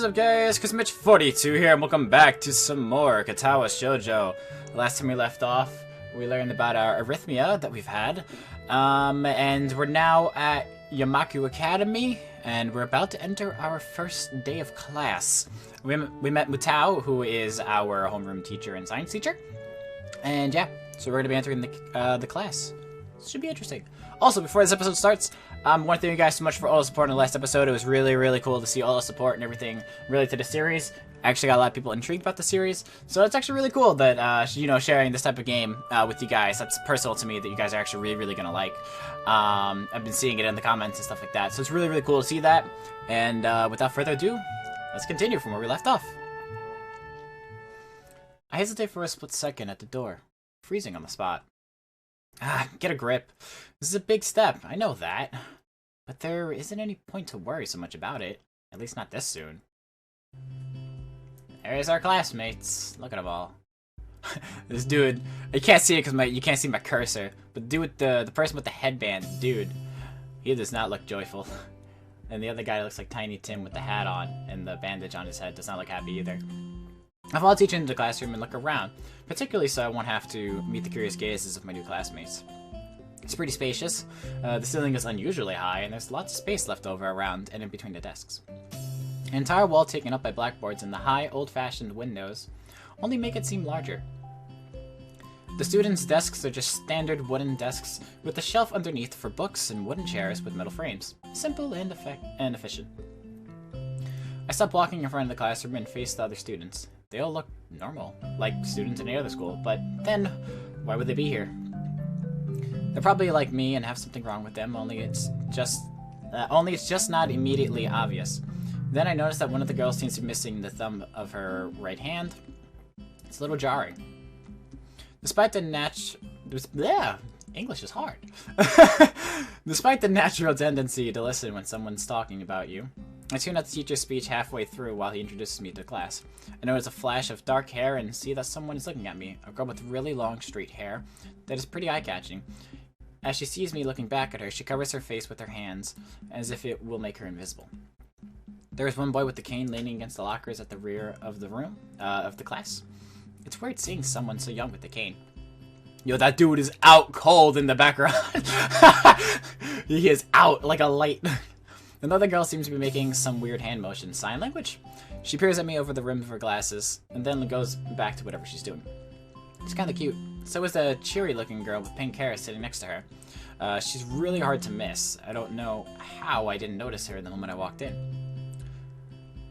What is up, guys? Mitch42 here, and welcome back to some more Katawa Shoujo. Last time we left off, we learned about our arrhythmia that we've had, and we're now at Yamaku Academy, and we're about to enter our first day of class. We met Mutao, who is our homeroom teacher and science teacher, and yeah, so we're going to be entering the class. Should be interesting. Also, before this episode starts, I want to thank you guys so much for all the support in the last episode. It was really, really cool to see all the support and everything related to the series. I actually got a lot of people intrigued about the series, so it's actually really cool that, you know, sharing this type of game with you guys. That's personal to me that you guys are actually really, really going to like. I've been seeing it in the comments and stuff like that, so it's really, really cool to see that. And without further ado, let's continue from where we left off. I hesitate for a split second at the door, freezing on the spot. Get a grip. This is a big step, I know that. But there isn't any point to worry so much about it. At least not this soon. There's our classmates. Look at them all. This dude, you can't see it because you can't see my cursor. But the person with the headband, dude, he does not look joyful. And the other guy looks like Tiny Tim with the hat on and the bandage on his head does not look happy either. I follow teacher into the classroom and look around, particularly so I won't have to meet the curious gazes of my new classmates. It's pretty spacious, the ceiling is unusually high, and there's lots of space left over around and in between the desks. An entire wall taken up by blackboards and the high, old-fashioned windows only make it seem larger. The students' desks are just standard wooden desks with a shelf underneath for books and wooden chairs with metal frames. Simple and efficient. I stop walking in front of the classroom and face the other students. They all look normal, like students in any other school, but then, why would they be here? They're probably like me and have something wrong with them, only it's just not immediately obvious. Then I notice that one of the girls seems to be missing the thumb of her right hand. It's a little jarring. Despite the English is hard. Despite the natural tendency to listen when someone's talking about you, I tune out the teacher's speech halfway through while he introduces me to class. I notice a flash of dark hair and see that someone is looking at me, a girl with really long straight hair that is pretty eye-catching. As she sees me looking back at her, she covers her face with her hands, as if it will make her invisible. There is one boy with the cane leaning against the lockers at the rear of the room, of the class. It's weird seeing someone so young with the cane. Yo, that dude is out cold in the background. He is out like a light. Another girl seems to be making some weird hand motion. Sign language? She peers at me over the rim of her glasses, and then goes back to whatever she's doing. It's kinda cute. So is the cheery-looking girl with pink hair sitting next to her. She's really hard to miss. I don't know how I didn't notice her the moment I walked in.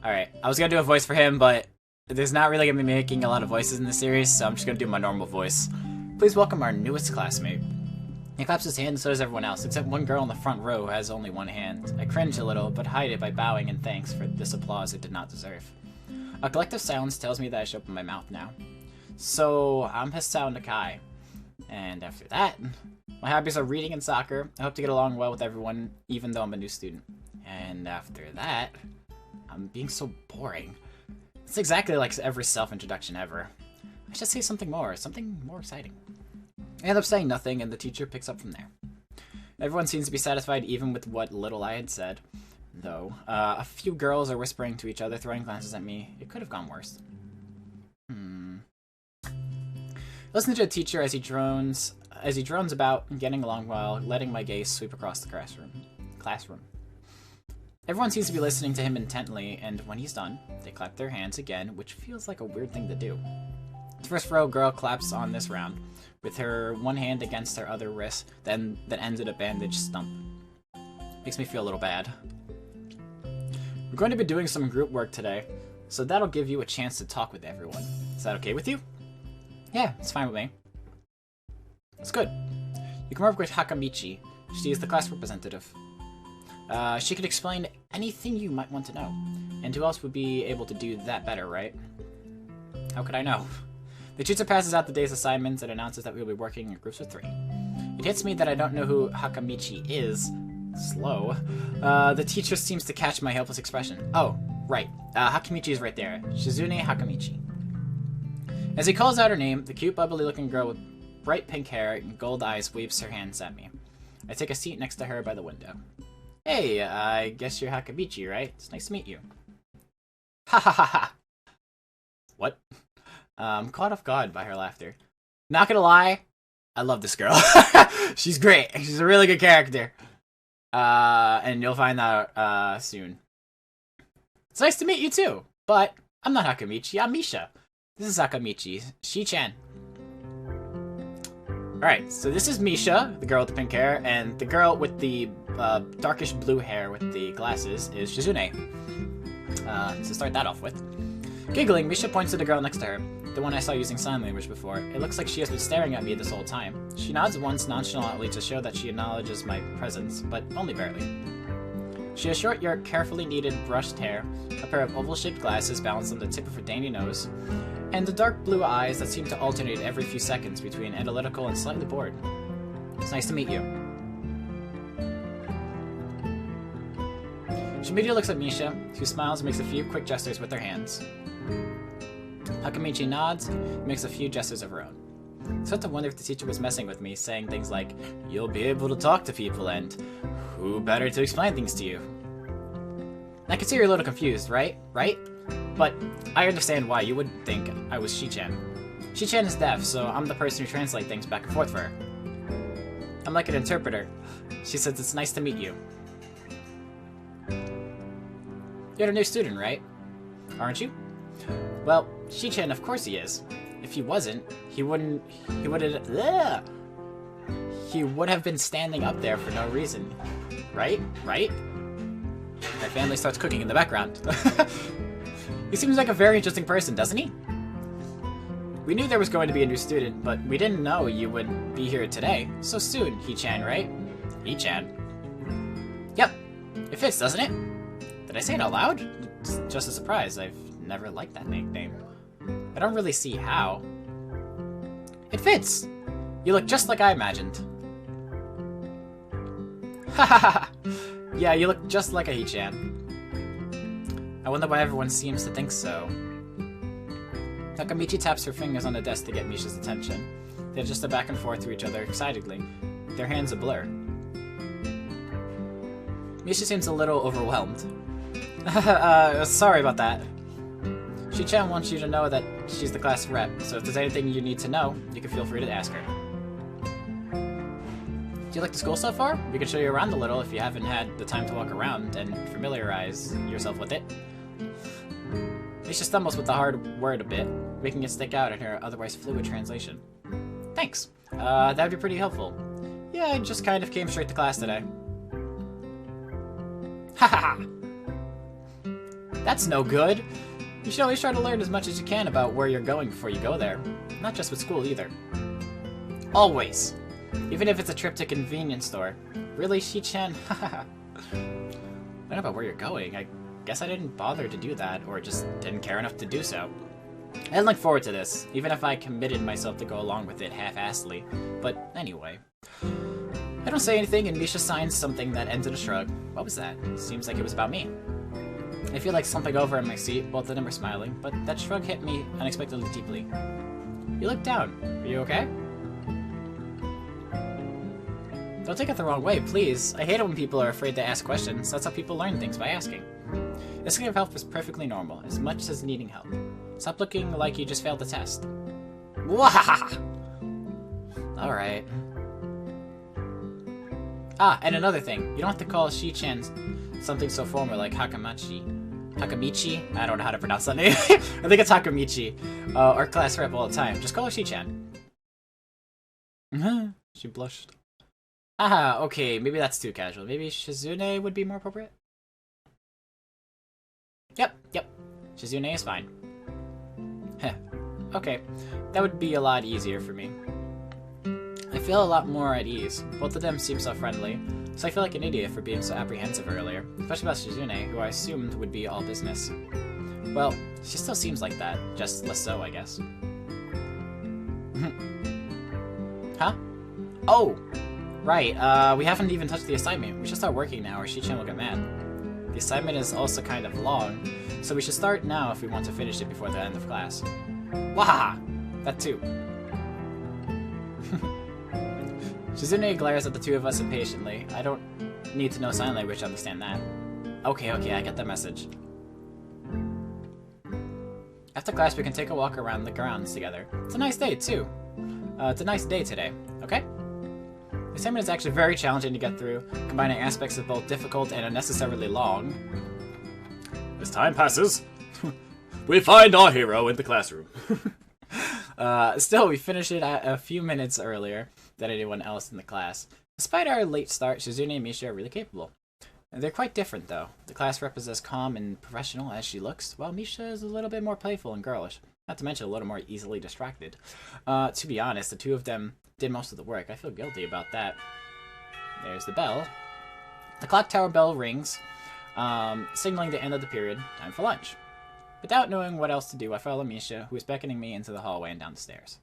Alright, I was gonna do a voice for him, but there's not really gonna be making a lot of voices in this series, so I'm just gonna do my normal voice. Please welcome our newest classmate. He claps his hand and so does everyone else, except one girl in the front row who has only one hand. I cringe a little, but hide it by bowing in thanks for this applause it did not deserve. A collective silence tells me that I should open my mouth now. So, I'm Hisao Nakai. And after that, my hobbies are reading and soccer. I hope to get along well with everyone, even though I'm a new student. And after that, I'm being so boring. It's exactly like every self-introduction ever. I should say something more exciting. I end up saying nothing, and the teacher picks up from there. Everyone seems to be satisfied even with what little I had said. Though, a few girls are whispering to each other, throwing glances at me. It could have gone worse. Listen to the teacher as he drones about, getting along while letting my gaze sweep across the classroom. Everyone seems to be listening to him intently, and when he's done, they clap their hands again, which feels like a weird thing to do. The first row girl claps on this round, with her one hand against her other wrist, that ends in a bandaged stump. Makes me feel a little bad. We're going to be doing some group work today, so that'll give you a chance to talk with everyone. Is that okay with you? Yeah, it's fine with me. It's good. You can work with Hakamichi. She is the class representative. She could explain anything you might want to know. And who else would be able to do that better, right? How could I know? The teacher passes out the day's assignments and announces that we will be working in groups of 3. It hits me that I don't know who Hakamichi is. Slow. The teacher seems to catch my helpless expression. Oh, right. Hakamichi is right there. Shizune Hakamichi. As he calls out her name, the cute, bubbly-looking girl with bright pink hair and gold eyes waves her hands at me. I take a seat next to her by the window. Hey, I guess you're Hakamichi, right? It's nice to meet you. Ha ha ha ha! What? Caught off guard by her laughter. Not gonna lie, I love this girl. She's great. She's a really good character. And you'll find out, soon. It's nice to meet you too, but I'm not Hakamichi, I'm Misha. This is Hakamichi, Shi-chan. Alright, so this is Misha, the girl with the pink hair, and the girl with the darkish blue hair with the glasses is Shizune. To start that off with. Giggling, Misha points to the girl next to her, the one I saw using sign language before. It looks like she has been staring at me this whole time. She nods once nonchalantly to show that she acknowledges my presence, but only barely. She has short, yet carefully kneaded, brushed hair, a pair of oval-shaped glasses balanced on the tip of her dainty nose, and the dark blue eyes that seem to alternate every few seconds between analytical and slightly bored. It's nice to meet you. She immediately looks at Misha, who smiles and makes a few quick gestures with her hands. Hakamichi nods and makes a few gestures of her own. I start to wonder if the teacher was messing with me, saying things like, "You'll be able to talk to people," and "Who better to explain things to you?" I can see you're a little confused, right? But I understand why you would think I was Shi-chan. Shi-chan is deaf, so I'm the person who translates things back and forth for her. I'm like an interpreter. She says it's nice to meet you. You're a new student, right? Aren't you? Well, Shi-chan, of course he is. If he wasn't, he would have been standing up there for no reason. Right? My family starts cooking in the background. He seems like a very interesting person, doesn't he? We knew there was going to be a new student, but we didn't know you would be here today. So soon, He-chan, right? He-chan. Yep. It fits, doesn't it? Did I say it out loud? It's just a surprise. I've never liked that nickname. I don't really see how. It fits! You look just like I imagined. Hahaha! Yeah, you look just like a He-chan. I wonder why everyone seems to think so. Takamichi taps her fingers on the desk to get Misha's attention. They adjust back and forth to each other excitedly, their hands a blur. Misha seems a little overwhelmed. Sorry about that. Shi-chan wants you to know that she's the class rep, so if there's anything you need to know, you can feel free to ask her. Do you like the school so far? We can show you around a little if you haven't had the time to walk around and familiarize yourself with it. Misha stumbles with the hard word a bit, making it stick out in her otherwise fluid translation. Thanks. That'd be pretty helpful. Yeah, I just kind of came straight to class today. Haha! That's no good! You should always try to learn as much as you can about where you're going before you go there. Not just with school, either. Always! Even if it's a trip to a convenience store. Really, Shi-chan? Haha. Learn about where you're going? I guess I didn't bother to do that, or just didn't care enough to do so. I didn't look forward to this, even if I committed myself to go along with it half-assedly. But anyway. I don't say anything, and Misha signs something that ends in a shrug. What was that? Seems like it was about me. I feel like slumping over in my seat, both of them are smiling, but that shrug hit me unexpectedly deeply. You look down. Are you okay? Don't take it the wrong way, please. I hate it when people are afraid to ask questions. That's how people learn things, by asking. This kind of help is perfectly normal, as much as needing help. Stop looking like you just failed the test. Wahaha! Alright. Ah, and another thing. You don't have to call Shi-chan something so formal like Hakamichi. I don't know how to pronounce that name. I think it's Hakamichi. Our class rep all the time. Just call her Shi-chan. She blushed. Aha, okay, maybe that's too casual. Maybe Shizune would be more appropriate? Yep. Shizune is fine. Heh. Okay, that would be a lot easier for me. I feel a lot more at ease. Both of them seem so friendly, so I feel like an idiot for being so apprehensive earlier, especially about Shizune, who I assumed would be all business. Well, she still seems like that, just less so, I guess. Huh? Oh! Right, we haven't even touched the assignment. We should start working now, or Shi-chan will get mad. The assignment is also kind of long, so we should start now if we want to finish it before the end of class. Wahaha! That too. Shizune glares at the two of us impatiently. I don't need to know sign language to understand that. Okay, I get the message. After class, we can take a walk around the grounds together. It's a nice day, too. It's a nice day today, okay? The assignment is actually very challenging to get through, combining aspects of both difficult and unnecessarily long. As time passes, we find our hero in the classroom. Still, we finished it a few minutes earlier than anyone else in the class. Despite our late start, Shizune and Misha are really capable. They're quite different, though. The class rep is as calm and professional as she looks, while Misha is a little bit more playful and girlish. Not to mention a little more easily distracted. To be honest, the two of them did most of the work. I feel guilty about that. There's the bell. The clock tower bell rings, signaling the end of the period. Time for lunch. Without knowing what else to do, I follow Misha, who is beckoning me into the hallway and down the stairs.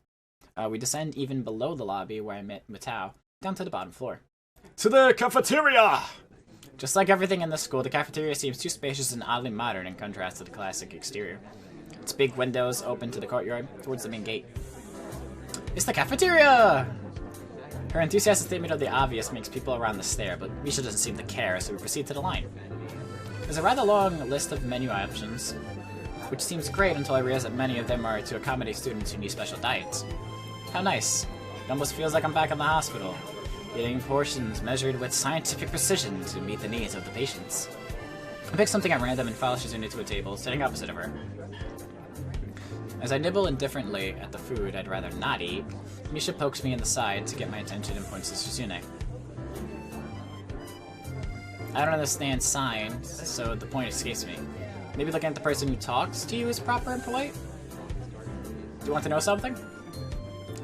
We descend even below the lobby where I met Matao, down to the bottom floor. To the cafeteria! Just like everything in this school, the cafeteria seems too spacious and oddly modern in contrast to the classic exterior. Its big windows open to the courtyard, towards the main gate. It's the cafeteria! Her enthusiastic statement of the obvious makes people around us stare, but Misha doesn't seem to care, so we proceed to the line. There's a rather long list of menu options, which seems great until I realize that many of them are to accommodate students who need special diets. How nice. It almost feels like I'm back in the hospital, eating portions measured with scientific precision to meet the needs of the patients. I pick something at random and follow Shizune to a table, sitting opposite of her. As I nibble indifferently at the food I'd rather not eat, Misha pokes me in the side to get my attention and points to Shizune. I don't understand signs, so the point escapes me. Maybe looking at the person who talks to you is proper and polite? Do you want to know something?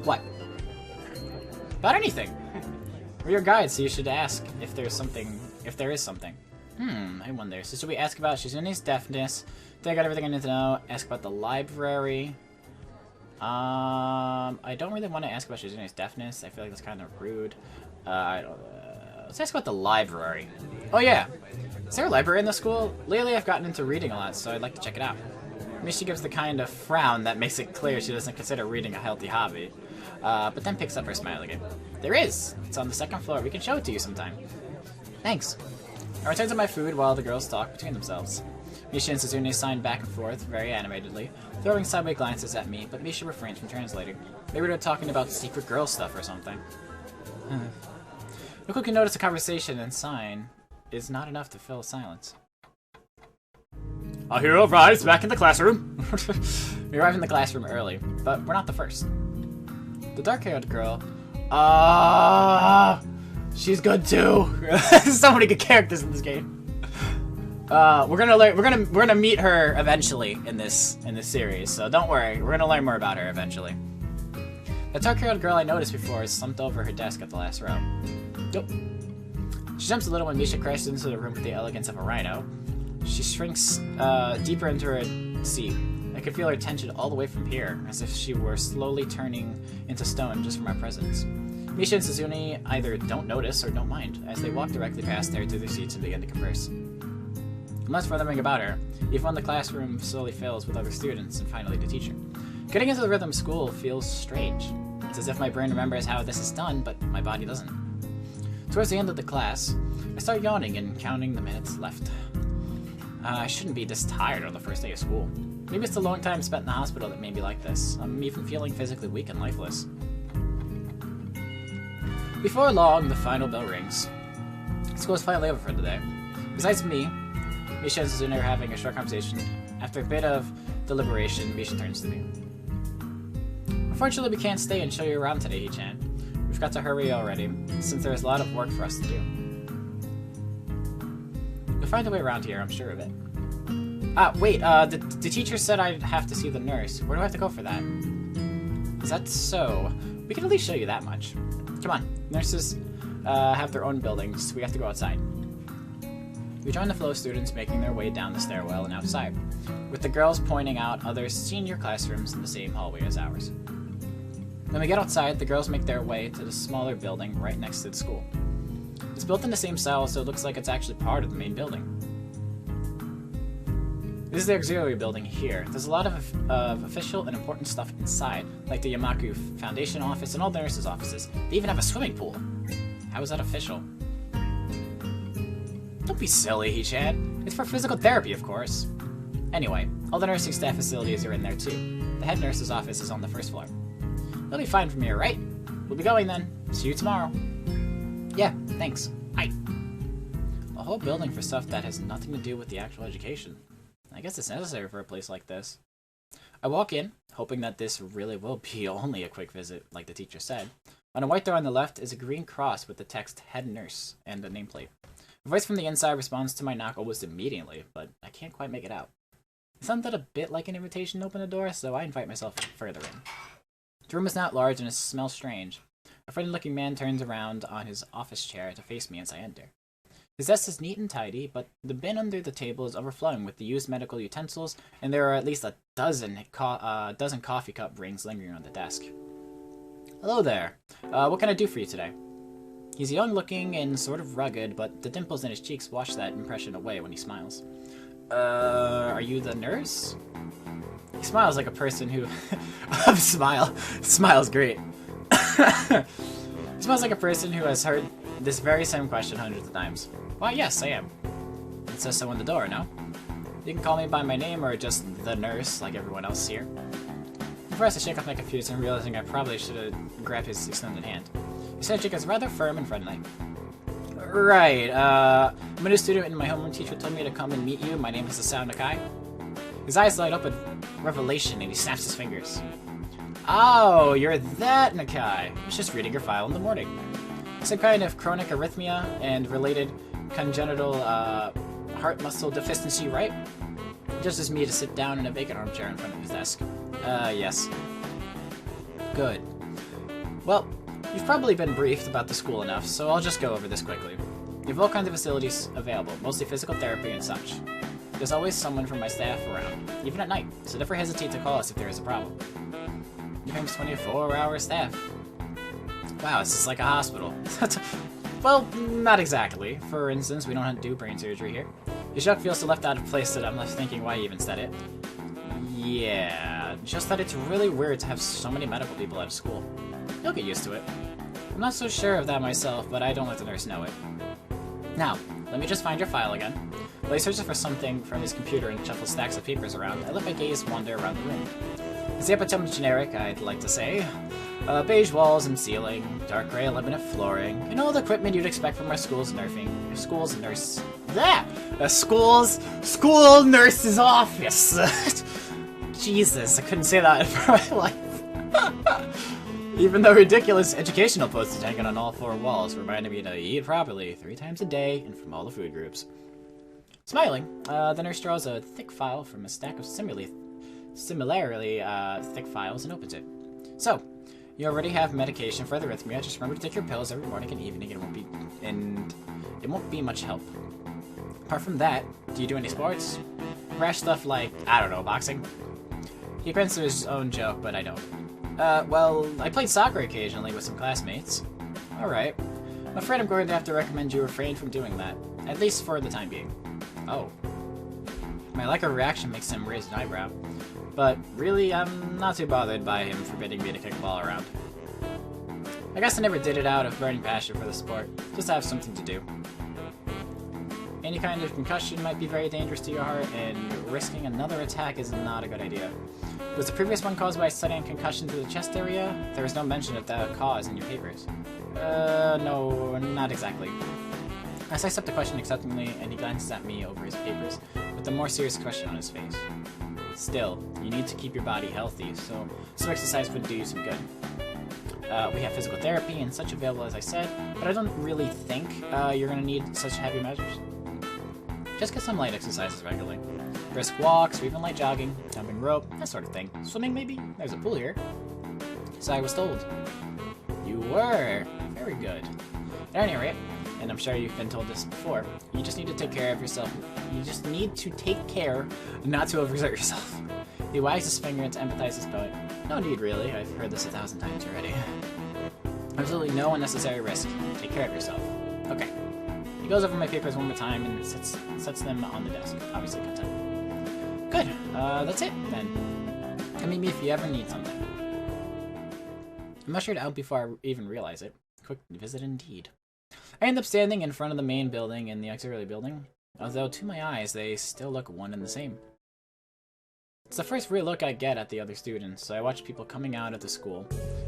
What? About anything. We're your guides, so you should ask if there is something. I wonder. So should we ask about Shizune's deafness? Think I got everything I need to know. Ask about the library. I don't really want to ask about Shizune's deafness. I feel like that's kind of rude. Let's ask about the library. Oh yeah. Is there a library in the school? Lately I've gotten into reading a lot, so I'd like to check it out. Misha gives the kind of frown that makes it clear she doesn't consider reading a healthy hobby. But then picks up her smile again. There is! It's on the second floor. We can show it to you sometime. Thanks. I return to my food while the girls talk between themselves. Misha and Shizune sign back and forth very animatedly, throwing sideways glances at me, but Misha refrains from translating. Maybe they're talking about secret girl stuff or something. Look who can notice a conversation and sign is not enough to fill silence. Our hero arrives back in the classroom. We arrive in the classroom early, but we're not the first. The dark-haired girl, she's good too. There's so many good characters in this game. We're gonna meet her eventually in this series, so don't worry. We're gonna learn more about her eventually. The dark-haired girl I noticed before is slumped over her desk at the last row. Yep. She jumps a little when Misha crashes into the room with the elegance of a rhino. She shrinks deeper into her seat. I could feel her tension all the way from here, as if she were slowly turning into stone just from our presence. Misha and Shizune either don't notice or don't mind, as they walk directly past her to their seats and begin to converse. I'm less wondering about her, even when the classroom slowly fills with other students and finally the teacher. Getting into the rhythm of school feels strange. It's as if my brain remembers how this is done, but my body doesn't. Towards the end of the class, I start yawning and counting the minutes left. I shouldn't be this tired on the first day of school. Maybe it's the long time spent in the hospital that made me like this. I'm even feeling physically weak and lifeless. Before long, the final bell rings. School is finally over for the day. Besides me, Misha and Shizune are having a short conversation. After a bit of deliberation, Misha turns to me. Unfortunately, we can't stay and show you around today, Hichan. We've got to hurry already, since there is a lot of work for us to do. You'll find a way around here, I'm sure of it. Wait, the teacher said I'd have to see the nurse. Where do I have to go for that? Is that so? We can at least show you that much. Come on, nurses have their own buildings, so we have to go outside. We join the flow of students making their way down the stairwell and outside, with the girls pointing out other senior classrooms in the same hallway as ours. When we get outside, the girls make their way to the smaller building right next to the school. It's built in the same style, so it looks like it's actually part of the main building. This is the auxiliary building here. There's a lot of official and important stuff inside, like the Yamaku Foundation office and all the nurses' offices. They even have a swimming pool. How is that official? Don't be silly, Hichan. It's for physical therapy, of course. Anyway, all the nursing staff facilities are in there too. The head nurse's office is on the first floor. You'll be fine from here, right? We'll be going then. See you tomorrow. Yeah, thanks. Bye. A whole building for stuff that has nothing to do with the actual education. I guess it's necessary for a place like this. I walk in, hoping that this really will be only a quick visit, like the teacher said. On a white door on the left is a green cross with the text Head Nurse and a nameplate. A voice from the inside responds to my knock almost immediately, but I can't quite make it out. It sounded a bit like an invitation to open the door, so I invite myself further in. The room is not large and it smells strange. A friendly-looking man turns around on his office chair to face me as I enter. His desk is neat and tidy, but the bin under the table is overflowing with the used medical utensils, and there are at least a dozen coffee cup rings lingering on the desk. Hello there. What can I do for you today? He's young-looking and sort of rugged, but the dimples in his cheeks wash that impression away when he smiles. Are you the nurse? He smiles like a person who... Smile's great. He smiles like a person who has heard this very same question hundreds of times. Why, yes, I am. It says so on the door, no? You can call me by my name or just the nurse, like everyone else here. First, I shake off my confusion, realizing I probably should have grabbed his extended hand. His handshake is rather firm and friendly. Right, I'm a new student and my homeroom teacher told me to come and meet you. My name is Hisao Nakai. His eyes light up with revelation and he snaps his fingers. Oh, you're that Nakai. I was just reading your file in the morning. Some kind of chronic arrhythmia and related congenital heart muscle deficiency, right? Just as me to sit down in a vacant armchair in front of his desk. Yes. Good. Well, you've probably been briefed about the school enough, so I'll just go over this quickly. You have all kinds of facilities available, mostly physical therapy and such. There's always someone from my staff around, even at night, so never hesitate to call us if there is a problem. Your home's 24-hour staff. Wow, this is like a hospital. Well, not exactly. For instance, we don't do brain surgery here. Your shock feels so left out of place that I'm left thinking why you even said it. Yeah, just that it's really weird to have so many medical people at a school. You'll get used to it. I'm not so sure of that myself, but I don't let the nurse know it. Now, let me just find your file again. While he searches for something from his computer and shuffles stacks of papers around, I let my gaze wander around the room. It's the epitome of generic, I'd like to say. Beige walls and ceiling, dark gray laminate flooring, and all the equipment you'd expect from our school's school nurse's office. Jesus, I couldn't say that for my life. Even though ridiculous educational posters hanging on all four walls reminded me to eat properly 3 times a day and from all the food groups. Smiling, the nurse draws a thick file from a stack of similarly thick files and opens it. So, you already have medication for the arrhythmia. Just remember to take your pills every morning and evening. It won't be much help. Apart from that, do you do any sports? Rash stuff like, I don't know, boxing? He grins to his own joke, but I don't. Well, I played soccer occasionally with some classmates. Alright. I'm afraid I'm going to have to recommend you refrain from doing that. At least for the time being. Oh. My lack of reaction makes him raise an eyebrow. But really, I'm not too bothered by him forbidding me to kick a ball around. I guess I never did it out of burning passion for the sport, just to have something to do. Any kind of concussion might be very dangerous to your heart, and risking another attack is not a good idea. Was the previous one caused by sudden concussion to the chest area? There was no mention of that cause in your papers. No, not exactly. I accept the question acceptingly, and he glances at me over his papers, with a more serious question on his face. Still, you need to keep your body healthy, so some exercise would do you some good. We have physical therapy and such available, as I said, but I don't really think you're going to need such heavy measures. Just get some light exercises regularly. Brisk walks, or even light jogging, jumping rope, that sort of thing. Swimming, maybe? There's a pool here. So I was told. You were. Very good. At any rate, and I'm sure you've been told this before, you just need to take care of yourself. You just need to take care not to overexert yourself. He wags his finger to empathize his point. No need, really. I've heard this 1,000 times already. Absolutely no unnecessary risk. Take care of yourself. Okay. He goes over my papers one more time and sets them on the desk. Obviously content. Good. That's it, then. Come meet me if you ever need something. I'm ushered out before I even realize it. Quick visit indeed. I end up standing in front of the main building and the auxiliary building, although to my eyes they still look one and the same. It's the first real look I get at the other students, so I watch people coming out of the school,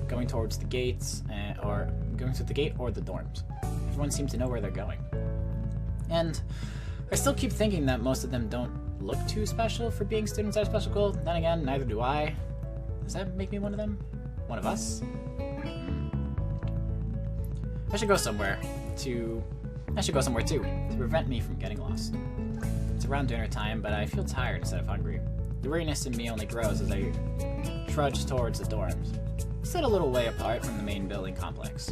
going towards the gates, or going to the gate or the dorms. Everyone seems to know where they're going. And I still keep thinking that most of them don't look too special for being students at a special school. Then again, neither do I. Does that make me one of them? One of us? I should go somewhere too, to prevent me from getting lost. It's around dinner time, but I feel tired instead of hungry. The weariness in me only grows as I trudge towards the dorms. We sit a little way apart from the main building complex.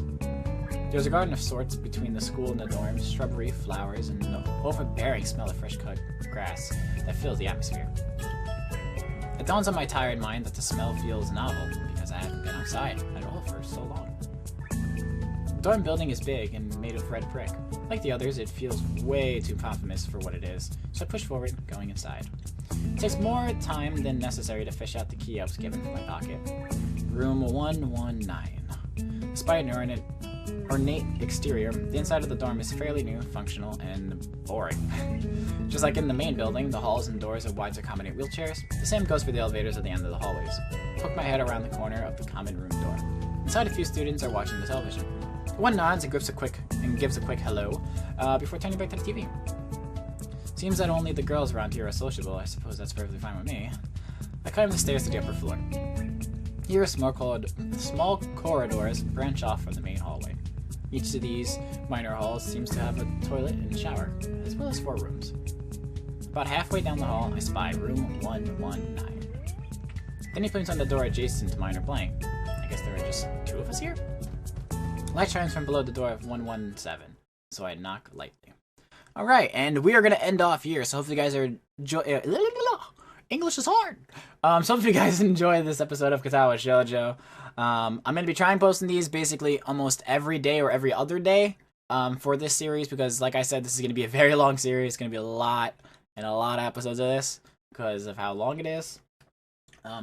There's a garden of sorts between the school and the dorms, shrubbery, flowers, and an overbearing smell of fresh-cut grass that fills the atmosphere. It dawns on my tired mind that the smell feels novel because I haven't been outside at all for so long. The dorm building is big and made of red brick. Like the others, it feels way too infamous for what it is, so I push forward, going inside. It takes more time than necessary to fish out the key I was given from my pocket. Room 119. Despite an ornate exterior, the inside of the dorm is fairly new, functional, and boring. Just like in the main building, the halls and doors are wide to accommodate wheelchairs. The same goes for the elevators at the end of the hallways. I poke my head around the corner of the common room door. Inside, a few students are watching the television. One nods and gives a quick hello before turning back to the TV. Seems that only the girls around here are sociable. I suppose that's perfectly fine with me. I climb the stairs to the upper floor. Here, small corridors branch off from the main hallway. Each of these minor halls seems to have a toilet and shower, as well as 4 rooms. About halfway down the hall, I spy room 119. Then he points on the door adjacent to mine are blank. I guess there are just 2 of us here? Light shines from below the door of 117, so I knock lightly. Alright, and we are going to end off here, so hopefully you guys are English is hard! So hopefully you guys enjoy this episode of Katawa Shoujo. I'm going to be trying posting these basically almost every day or every other day for this series, because like I said, this is going to be a very long series. It's going to be a lot of episodes of this because of how long it is.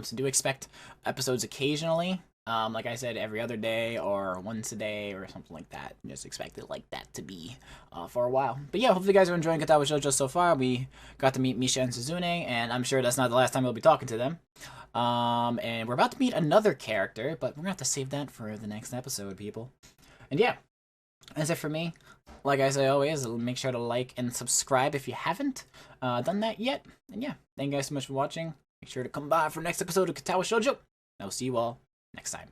So do expect episodes occasionally. Like I said, every other day or once a day or something like that. Just expect it like that to be for a while. But yeah, hopefully you guys are enjoying Katawa Shoujo so far. We got to meet Misha and Shizune, and I'm sure that's not the last time we'll be talking to them. And we're about to meet another character, but we're going to have to save that for the next episode, people. And yeah, that's it for me. Like I say always, make sure to like and subscribe if you haven't done that yet. And yeah, thank you guys so much for watching. Make sure to come by for the next episode of Katawa Shoujo. I'll see you all next time.